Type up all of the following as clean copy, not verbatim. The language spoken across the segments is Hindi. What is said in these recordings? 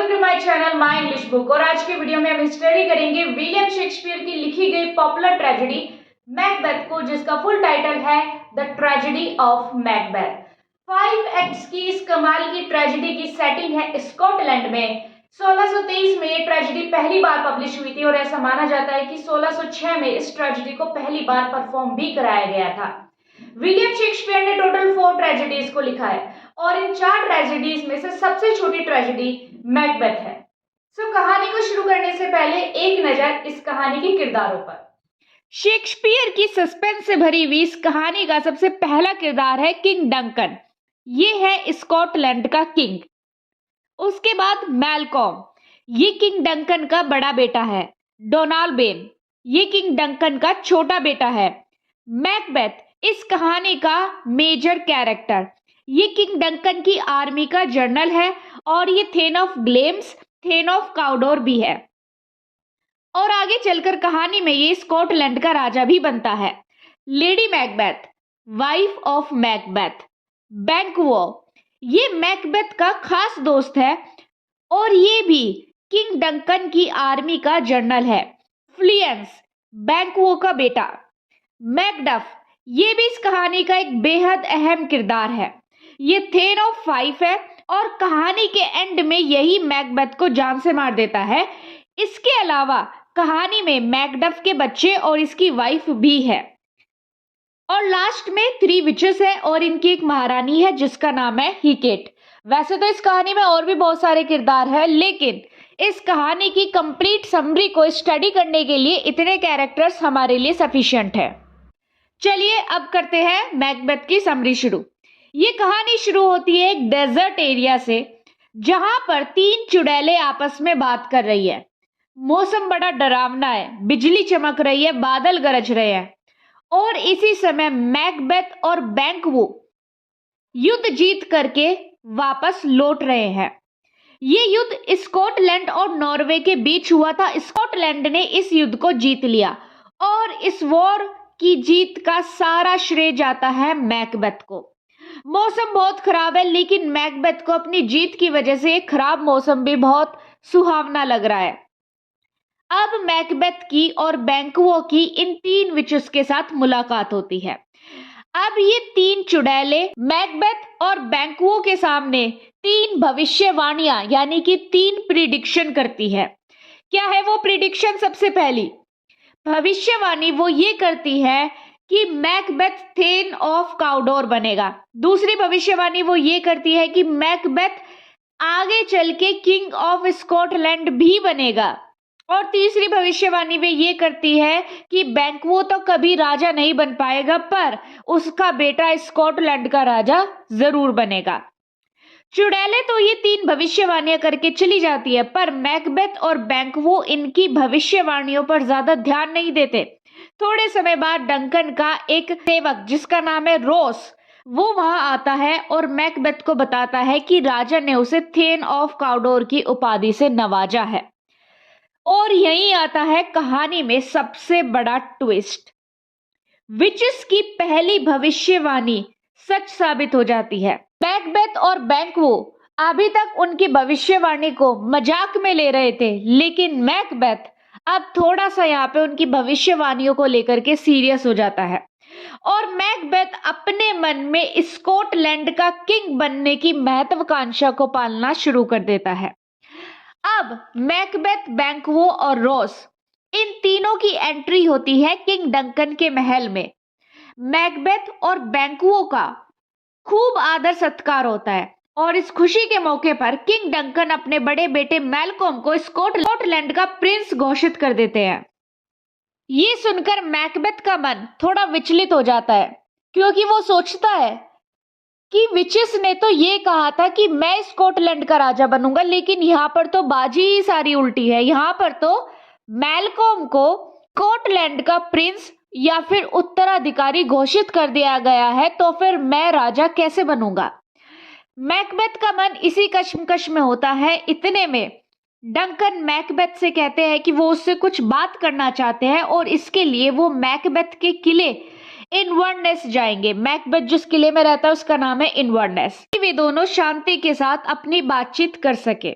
Welcome to my channel my English book. और आज के वीडियो में हम स्टडी करेंगे विलियम शेक्सपियर की लिखी गई पॉपुलर ट्रेजेडी मैकबेथ को, जिसका फुल टाइटल है the tragedy of Macbeth. 5 acts की इस कमाल की ट्रेजेडी की सेटिंग है स्कॉटलैंड में। 1623 में ये ट्रेजेडी पहली बार पब्लिश हुई थी और ऐसा माना जाता है कि 1606 में इस ट्रेजेडी को पहली बार परफॉर्म भी कराया गया था। विलियम शेक्सपियर ने टोटल 4 ट्रेजेडीज को लिखा है और इन 4 ट्रेजेडीज में से सबसे छोटी ट्रेजेडी मैकबेथ है। कहानी को शुरू करने से पहले एक नजर इस कहानी के किरदारों पर। शेक्सपियर की सस्पेंस से भरी हुई इस कहानी का सबसे पहला किरदार है किंग डंकन। ये है स्कॉटलैंड का किंग। उसके बाद मैलकॉम, ये किंग डंकन का बड़ा बेटा है। डोनाल्बेन, ये किंग डंकन का छोटा बेटा है। मैकबेथ इस कहानी का मेजर कैरेक्टर, ये किंग डंकन की आर्मी का जनरल है और ये थेन ऑफ ग्लेम्स, थेन ऑफ काउडोर भी है। और आगे चलकर कहानी में ये स्कॉटलैंड का राजा भी बनता है। Lady Macbeth, wife of Macbeth. Banquo, ये मैकबेथ का खास दोस्त है और ये भी किंग डंकन की आर्मी का जनरल है। फ्लियंस, बैंक्वो का बेटा। मैकडफ, ये भी इस कहानी का एक बेहद अहम किरदार है। ये थेन ऑफ 5 है और कहानी के एंड में यही मैकबेथ को जान से मार देता है। इसके अलावा कहानी में मैकडफ के बच्चे और इसकी वाइफ भी है। और लास्ट में 3 विचेस है और इनकी एक महारानी है जिसका नाम है हीकेट। वैसे तो इस कहानी में और भी बहुत सारे किरदार हैं, लेकिन इस कहानी की कंप्लीट समरी को स्टडी करने के लिए इतने कैरेक्टर्स हमारे लिए सफिशिएंट है। चलिए अब करते हैं मैकबेथ की समरी शुरू। ये कहानी शुरू होती है एक डेजर्ट एरिया से, जहां पर 3 चुड़ैलें आपस में बात कर रही है। मौसम बड़ा डरावना है, बिजली चमक रही है, बादल गरज रहे हैं और इसी समय मैकबेथ और बैंक्वो युद्ध जीत करके वापस लौट रहे हैं। ये युद्ध स्कॉटलैंड और नॉर्वे के बीच हुआ था। स्कॉटलैंड ने इस युद्ध को जीत लिया और इस वॉर की जीत का सारा श्रेय जाता है मैकबेथ को। मौसम बहुत खराब है, लेकिन मैकबेथ को अपनी जीत की वजह से एक खराब मौसम भी बहुत सुहावना लग रहा है। अब मैकबेथ की और बैंक्वो की इन 3 विचेस के साथ मुलाकात होती है। अब ये 3 चुड़ैलें मैकबेथ और बैंक्वो के सामने 3 भविष्यवाणियां यानी कि 3 प्रिडिक्शन करती है। क्या है वो प्रिडिक्शन? सबसे पहली भविष्यवाणी वो ये करती है कि मैकबेथ थेन ऑफ काउडोर बनेगा। दूसरी भविष्यवाणी वो ये करती है कि मैकबेथ आगे चल के किंग ऑफ स्कॉटलैंड भी बनेगा। और तीसरी भविष्यवाणी वे ये करती है कि बैंक्वो तो कभी राजा नहीं बन पाएगा, पर उसका बेटा स्कॉटलैंड का राजा जरूर बनेगा। चुड़ैलें तो ये 3 भविष्यवाणियां करके चली जाती है, पर मैकबेथ और बैंक्वो इनकी भविष्यवाणियों पर ज्यादा ध्यान नहीं देते। थोड़े समय बाद डंकन का एक सेवक जिसका नाम है रोस, वो वहां आता है और मैकबेथ को बताता है कि राजा ने उसे थेन ऑफ काउडोर की उपाधि से नवाजा है। और यहीं आता है कहानी में सबसे बड़ा ट्विस्ट। विचेस की पहली भविष्यवाणी सच साबित हो जाती है। मैकबेथ और बैंक्वो अभी तक उनकी भविष्यवाणी को मजाक में ले रहे थे, लेकिन मैकबेथ अब थोड़ा सा यहाँ पे उनकी भविष्यवाणियों को लेकर के सीरियस हो जाता है और मैकबेथ अपने मन में स्कॉटलैंड का किंग बनने की महत्वाकांक्षा को पालना शुरू कर देता है। अब मैकबेथ, बैंक्वो और रोस इन तीनों की एंट्री होती है किंग डंकन के महल में। मैकबेथ और बैंक्वो का खूब आदर सत्कार होता है और इस खुशी के मौके पर किंग डंकन अपने बड़े बेटे मैलकॉम को स्कॉटलैंड का प्रिंस घोषित कर देते हैं। ये सुनकर मैकबेथ का मन थोड़ा विचलित हो जाता है, क्योंकि वो सोचता है कि विचेस ने तो ये कहा था कि मैं स्कॉटलैंड का राजा बनूंगा, लेकिन यहाँ पर तो बाजी ही सारी उल्टी है। यहाँ पर तो मैलकॉम को स्कॉटलैंड का प्रिंस या फिर उत्तराधिकारी घोषित कर दिया गया है, तो फिर मैं राजा कैसे बनूंगा? मैकबेथ का मन इसी कश्मकश में होता है। इतने में डंकन मैकबेथ से कहते हैं कि वो उससे कुछ बात करना चाहते हैं और इसके लिए वो मैकबेथ के किले इनवर्नेस जाएंगे। मैकबेथ जिस किले में रहता है उसका नाम है इनवर्नेस। वे दोनों शांति के साथ अपनी बातचीत कर सके।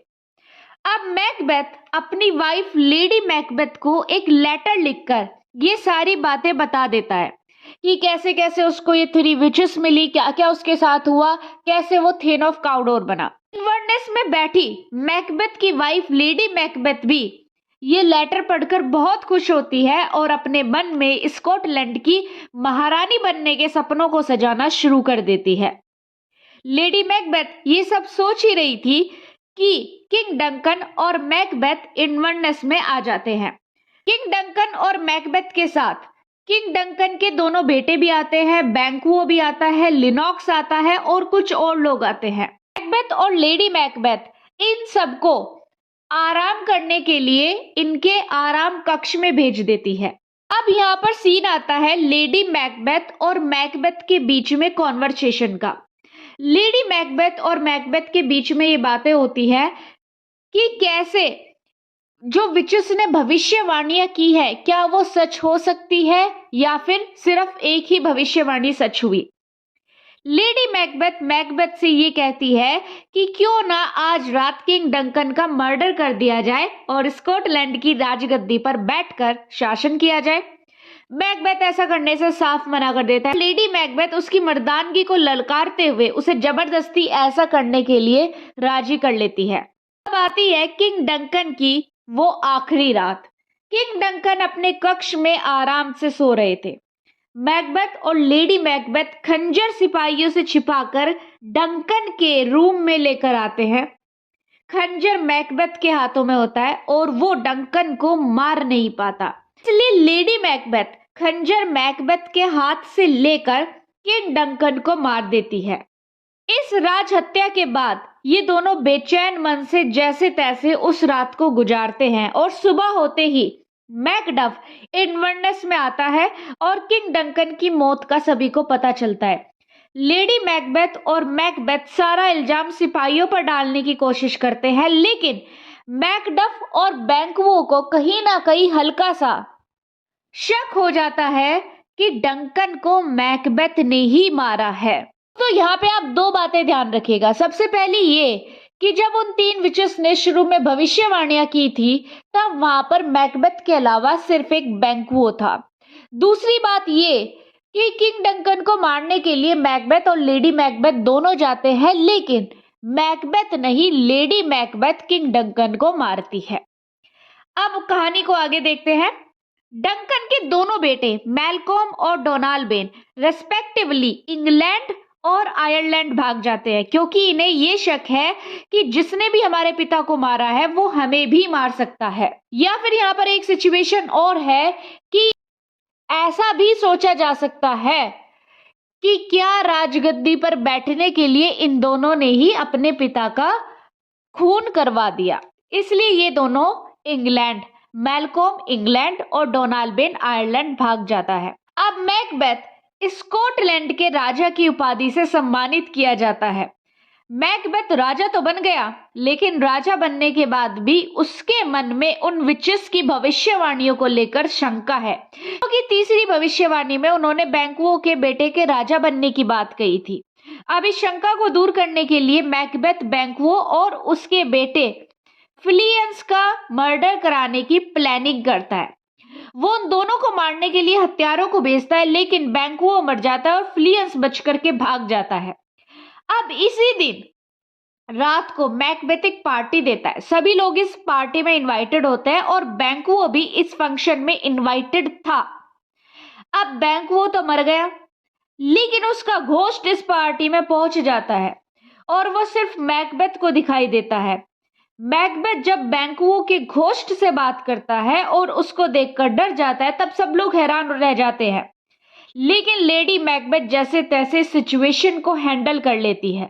अब मैकबेथ अपनी वाइफ लेडी मैकबेथ को एक लेटर लिखकर ये सारी बातें बता देता है कि कैसे कैसे उसको ये 3 विचेस मिली, क्या क्या उसके साथ हुआ, कैसे वो थेन ऑफ काउडोर बना। इन्वर्नेस में बैठी मैकबेथ की वाइफ लेडी मैकबेथ भी ये लेटर पढ़कर बहुत खुश होती है और अपने मन में स्कॉटलैंड की महारानी बनने के सपनों को सजाना शुरू कर देती है। लेडी मैकबेथ ये सब सोच ही रही थी कि किंग डंकन और मैकबेथ इन्वर्नेस में आ जाते हैं। किंग डंकन और मैकबेथ के साथ किंग डंकन के दोनों बेटे भी आते हैं, बैंक्वो भी आता है, लिनॉक्स आता है और कुछ और लोग आते हैं। मैकबेथ और लेडी मैकबेथ इन सबको आराम करने के लिए इनके आराम कक्ष में भेज देती है। अब यहाँ पर सीन आता है लेडी मैकबेथ और मैकबेथ के बीच में कॉन्वर्सेशन का। लेडी मैकबेथ और मैकबेथ के बीच में ये बातें होती है कि कैसे जो विचेस ने भविष्यवाणियां की है क्या वो सच हो सकती है या फिर सिर्फ एक ही भविष्यवाणी सच हुई। लेडी मैकबेथ मैकबेथ से ये कहती है कि क्यों ना आज रात किंग डंकन का मर्डर कर दिया जाए और स्कॉटलैंड की राजगद्दी पर बैठकर शासन किया जाए। मैकबेथ ऐसा करने से साफ मना कर देता है। लेडी मैकबेथ उसकी मर्दानगी को ललकारते हुए उसे जबरदस्ती ऐसा करने के लिए राजी कर लेती है। अब आती है किंग डंकन की वो आखिरी रात। किंग डंकन अपने कक्ष में आराम से सो रहे थे। मैकबेथ और लेडी मैकबेथ खंजर सिपाहियों से छिपाकर डंकन के रूम में लेकर आते हैं। खंजर मैकबेथ के हाथों में होता है और वो डंकन को मार नहीं पाता, इसलिए लेडी मैकबेथ खंजर मैकबेथ के हाथ से लेकर किंग डंकन को मार देती है। इस राज हत्या के बाद ये दोनों बेचैन मन से जैसे तैसे उस रात को गुजारते हैं और सुबह होते ही मैकडफ इन्वर्नेस में आता है और किंग डंकन की मौत का सभी को पता चलता है। लेडी मैकबेथ और मैकबेथ सारा इल्जाम सिपाहियों पर डालने की कोशिश करते हैं, लेकिन मैकडफ और बैंक्वो को कहीं ना कहीं हल्का सा शक हो जाता है कि डंकन को मैकबेथ ने ही मारा है। तो यहाँ पे आप 2 बातें ध्यान रखिएगा। सबसे पहली ये कि जब उन 3 विचेस ने शुरू में भविष्यवाणियां की थी तब वहां पर मैकबेथ के अलावा सिर्फ एक बैंक्वो था। दूसरी बात ये कि किंग डंकन को मारने के लिए मैकबेथ और लेडी मैकबेथ दोनों जाते हैं, लेकिन मैकबेथ नहीं लेडी मैकबेथ किंग डंकन को मारती है। अब कहानी को आगे देखते हैं। डंकन के दोनों बेटे मैलकॉम और डोनाल्ड रेस्पेक्टिवली इंग्लैंड और आयरलैंड भाग जाते हैं, क्योंकि इन्हें ये शक है कि जिसने भी हमारे पिता को मारा है वो हमें भी मार सकता है। या फिर यहाँ पर एक सिचुएशन और है कि ऐसा भी सोचा जा सकता है कि क्या राजगद्दी पर बैठने के लिए इन दोनों ने ही अपने पिता का खून करवा दिया, इसलिए ये दोनों इंग्लैंड, मैलकॉम इंग्लैंड और डोनाल्ड आयरलैंड भाग जाता है। अब मैकबेथ स्कॉटलैंड के राजा की उपाधि से सम्मानित किया जाता है। मैकबेथ राजा तो बन गया, लेकिन राजा बनने के बाद भी उसके मन में उन विचेस की भविष्यवाणियों को लेकर शंका है, क्योंकि तीसरी भविष्यवाणी में उन्होंने बैंक्वो के बेटे के राजा बनने की बात कही थी। अब इस शंका को दूर करने के लिए मैकबेथ बैंक्वो और उसके बेटे फिलियंस का मर्डर कराने की प्लानिंग करता है। वो उन दोनों को मारने के लिए हत्यारों को भेजता है, लेकिन बैंक्वो मर जाता है और फिलियंस बच करके भाग जाता है। अब इसी दिन रात को मैकबेथ एक पार्टी देता है। सभी लोग इस पार्टी में इनवाइटेड होते हैं और बैंक्वो भी इस फंक्शन में इनवाइटेड था। अब बैंक्वो तो मर गया, लेकिन उसका घोस्ट इस पार्टी में पहुंच जाता है और वो सिर्फ मैकबेथ को दिखाई देता है। मैकबेथ जब बैंक्वो के घोस्ट से बात करता है और उसको देखकर डर जाता है, तब सब लोग हैरान रह जाते हैं, लेकिन लेडी मैकबेथ जैसे तैसे सिचुएशन को हैंडल कर लेती है।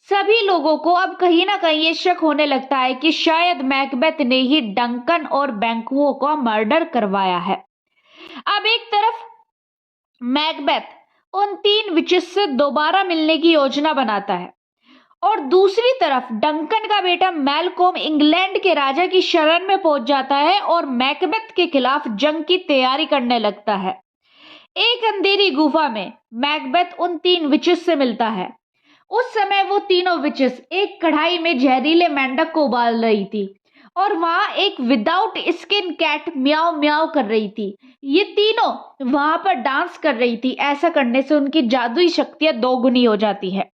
सभी लोगों को अब कहीं ना कहीं ये शक होने लगता है कि शायद मैकबेथ ने ही डंकन और बैंक्वो का मर्डर करवाया है। अब एक तरफ मैकबेथ उन 3 विचेस से दोबारा मिलने की योजना बनाता है और दूसरी तरफ डंकन का बेटा मैलकॉम इंग्लैंड के राजा की शरण में पहुंच जाता है और मैकबेथ के खिलाफ जंग की तैयारी करने लगता है। एक अंधेरी गुफा में मैकबेथ उन 3 विचेस से मिलता है। उस समय वो तीनों विचेस एक कढ़ाई में जहरीले मेंढक को उबाल रही थी और वहां एक विदाउट स्किन कैट म्याऊ म्याऊ कर रही थी। ये तीनों वहां पर डांस कर रही थी। ऐसा करने से उनकी जादुई शक्तियां दोगुनी हो जाती है।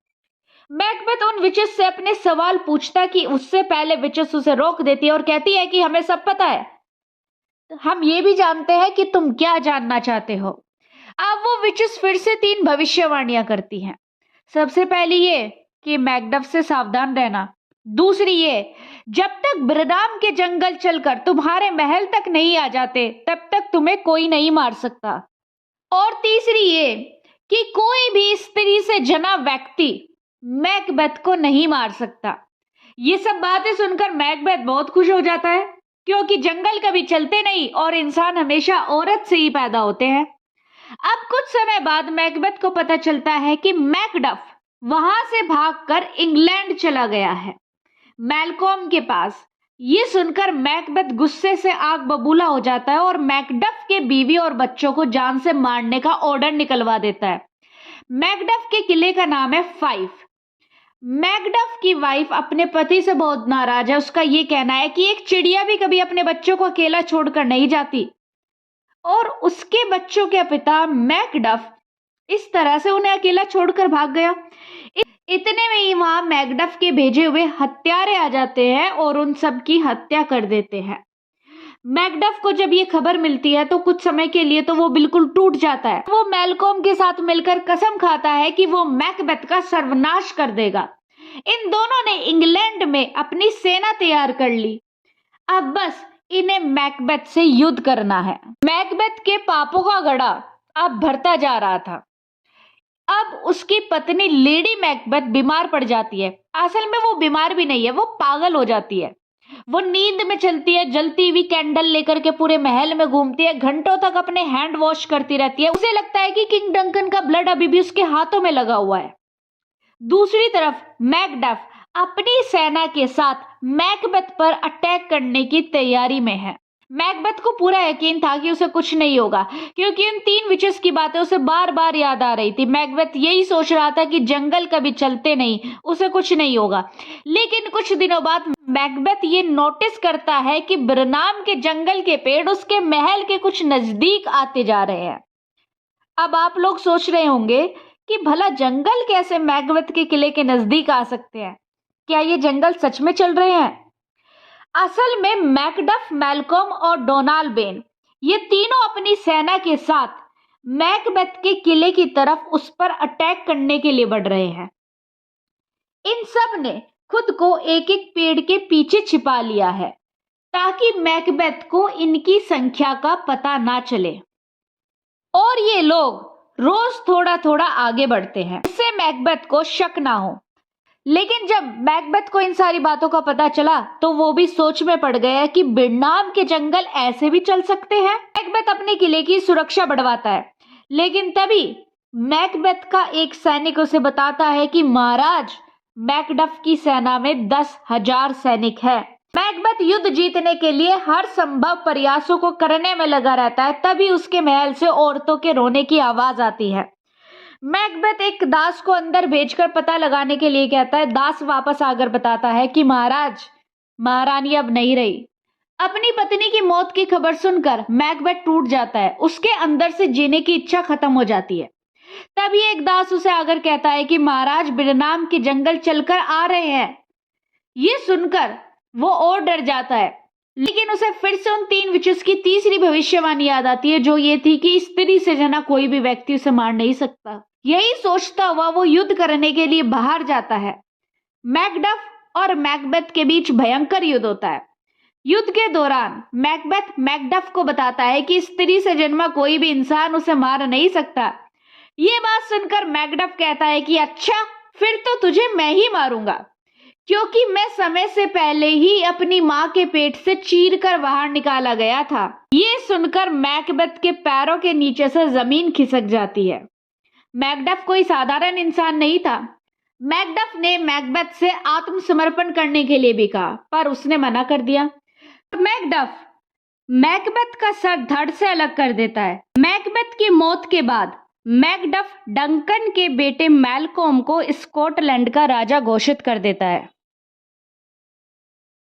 मैकबेथ उन विचेस से अपने सवाल पूछता कि उससे पहले विचेस उसे रोक देती है और कहती है कि हमें सब पता है, हम ये भी जानते हैं कि तुम क्या जानना चाहते हो। अब वो विचेस फिर से 3 भविष्यवाणियां करती हैं। सबसे पहली ये कि मैकडफ से सावधान रहना। दूसरी ये, जब तक ब्रनाम के जंगल चलकर तुम्हारे महल तक नहीं आ जाते तब तक तुम्हें कोई नहीं मार सकता। और तीसरी ये कि कोई भी स्त्री से जना व्यक्ति मैकबेथ को नहीं मार सकता। ये सब बातें सुनकर मैकबेथ बहुत खुश हो जाता है, क्योंकि जंगल कभी चलते नहीं और इंसान हमेशा औरत से ही पैदा होते हैं। अब कुछ समय बाद मैकबेथ को पता चलता है कि मैकडफ वहां से भागकर इंग्लैंड चला गया है, मैलकॉम के पास। ये सुनकर मैकबेथ गुस्से से आग बबूला हो जाता है और मैकडफ के बीवी और बच्चों को जान से मारने का ऑर्डर निकलवा देता है। मैकडफ के किले का नाम है 5। मैकडफ की वाइफ अपने पति से बहुत नाराज है। उसका ये कहना है कि एक चिड़िया भी कभी अपने बच्चों को अकेला छोड़कर नहीं जाती, और उसके बच्चों के पिता मैकडफ इस तरह से उन्हें अकेला छोड़कर भाग गया। इतने में ही वहां मैकडफ के भेजे हुए हत्यारे आ जाते हैं और उन सब की हत्या कर देते हैं। मैकडफ को जब ये खबर मिलती है तो कुछ समय के लिए तो वो बिल्कुल टूट जाता है। वो मैलकॉम के साथ मिलकर कसम खाता है कि वो मैकबेथ का सर्वनाश कर देगा। इन दोनों ने इंग्लैंड में अपनी सेना तैयार कर ली। अब बस इन्हें मैकबेथ से युद्ध करना है। मैकबेथ के पापों का घड़ा अब भरता जा रहा था। अब उसकी पत्नी लेडी मैकबेथ बीमार पड़ जाती है। असल में वो बीमार भी नहीं है, वो पागल हो जाती है। वो नींद में चलती है, जलती हुई कैंडल लेकर के पूरे महल में घूमती है, घंटों तक अपने हैंड वॉश करती रहती है। उसे लगता है कि किंग डंकन का ब्लड अभी भी उसके हाथों में लगा हुआ है। दूसरी तरफ मैकडफ अपनी सेना के साथ मैकबेथ पर अटैक करने की तैयारी में है। मैकबेथ को पूरा यकीन था कि उसे कुछ नहीं होगा, क्योंकि उन 3 विचेस की बातें उसे बार बार याद आ रही थी। मैकबेथ यही सोच रहा था कि जंगल कभी चलते नहीं, उसे कुछ नहीं होगा। लेकिन कुछ दिनों बाद मैकबेथ ये नोटिस करता है कि ब्रनाम के जंगल के पेड़ उसके महल के कुछ नजदीक आते जा रहे हैं। अब आप लोग सोच रहे होंगे कि भला जंगल कैसे मैकबेथ के किले के नजदीक आ सकते हैं? क्या ये जंगल सच में चल रहे हैं? असल में मैकडफ, मैलकॉम और डोनाल्ड बेन ये तीनों अपनी सेना के साथ मैकबेथ के किले की तरफ उस पर अटैक करने के लिए बढ़ रहे हैं। इन सब ने खुद को एक एक पेड़ के पीछे छिपा लिया है ताकि मैकबेथ को इनकी संख्या का पता ना चले, और ये लोग रोज थोड़ा थोड़ा आगे बढ़ते हैं जिससे मैकबेथ को शक ना हो। लेकिन जब मैकबेथ को इन सारी बातों का पता चला तो वो भी सोच में पड़ गया कि ब्रनाम के जंगल ऐसे भी चल सकते हैं। मैकबेथ अपने किले की सुरक्षा बढ़वाता है, लेकिन तभी मैकबेथ का एक सैनिक उसे बताता है कि महाराज, मैकडफ की सेना में 10,000 सैनिक है। मैकबेथ युद्ध जीतने के लिए हर संभव प्रयासों को करने में लगा रहता है। तभी उसके महल से औरतों के रोने की आवाज आती है। मैकबेथ एक दास को अंदर भेजकर पता लगाने के लिए कहता है। दास वापस आकर बताता है कि महाराज, महारानी अब नहीं रही। अपनी पत्नी की मौत की खबर सुनकर मैकबेथ टूट जाता है। उसके अंदर से जीने की इच्छा खत्म हो जाती है। तभी एक दास उसे आकर कहता है कि महाराज, ब्रनाम के जंगल चलकर आ रहे हैं। ये सुनकर वो और डर जाता है, लेकिन उसे फिर से उन 3 विचेस की तीसरी भविष्यवाणी याद आती है, जो ये थी कि स्त्री से जना कोई भी व्यक्ति उसे मार नहीं सकता। यही सोचता हुआ वो युद्ध करने के लिए बाहर जाता है। मैकडफ और मैकबेथ के बीच भयंकर युद्ध होता है। युद्ध के दौरान मैकबेथ मैकडफ को बताता है कि स्त्री से जन्मा कोई भी इंसान उसे मार नहीं सकता। ये बात सुनकर मैकडफ कहता है कि अच्छा, फिर तो तुझे मैं ही मारूंगा, क्योंकि मैं समय से पहले ही अपनी माँ के पेट से चीर कर बाहर निकाला गया था। ये सुनकर मैकबेथ के पैरों के नीचे से जमीन खिसक जाती है। मैकडफ कोई साधारण इंसान नहीं था। मैकडफ ने मैकबेथ से आत्मसमर्पण करने के लिए भी कहा, पर उसने मना कर दिया। मैकबेथ का सर धड़ से अलग कर देता है। मैकबेथ की मौत के बाद मैकडफ डंकन के बेटे मैलकॉम को स्कॉटलैंड का राजा घोषित कर देता है।